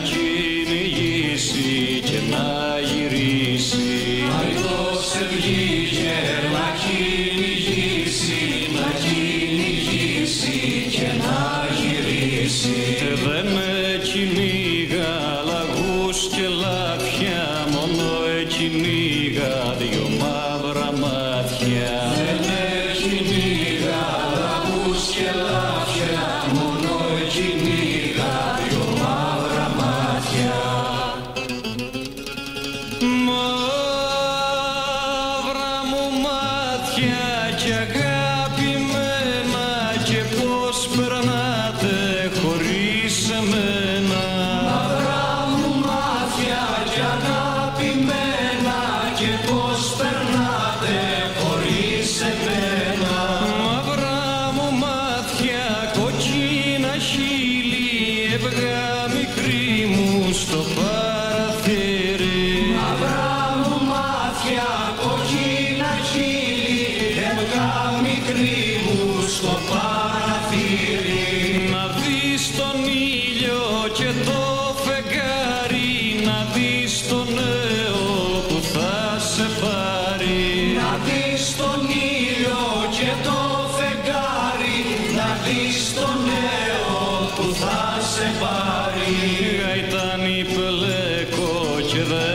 κυνηγήσει και να γυρίσει. Αητός ευγήκε να κυνηγήσει, να κυνηγήσει και να γυρίσει. Δεν κυνήγα λαγούς και λάφια, μόνο κυνήγα δυο μαύρα μάτια. Δεν κυνήγα λαγούς και λάφια, μόνο κυνήγα δυο μαύρα μάτια. Μαύρα μου μάτια κι αγαπημένα, και πως περνάτε χωρίς εμένα. Μαύρα μου μάτια κι αγαπημένα, και πως περνάτε χωρίς εμένα. Μαύρα μου μάτια, κοκκίνα χείλη, έβγα μικρή μου στο παραθύρι. Μαύρα μου μάτια, κοκκίνα χείλη, έβγα μικρή μου στο παραθύρι. Να δεις τον ήλιο και το φεγγάρι, να δεις τον νέο που θα σε πάρει. Να δεις τον ήλιο και το φεγγάρι, να δεις τον νέο που θα σε πάρει. Γαϊτάνι πλέκω και δεν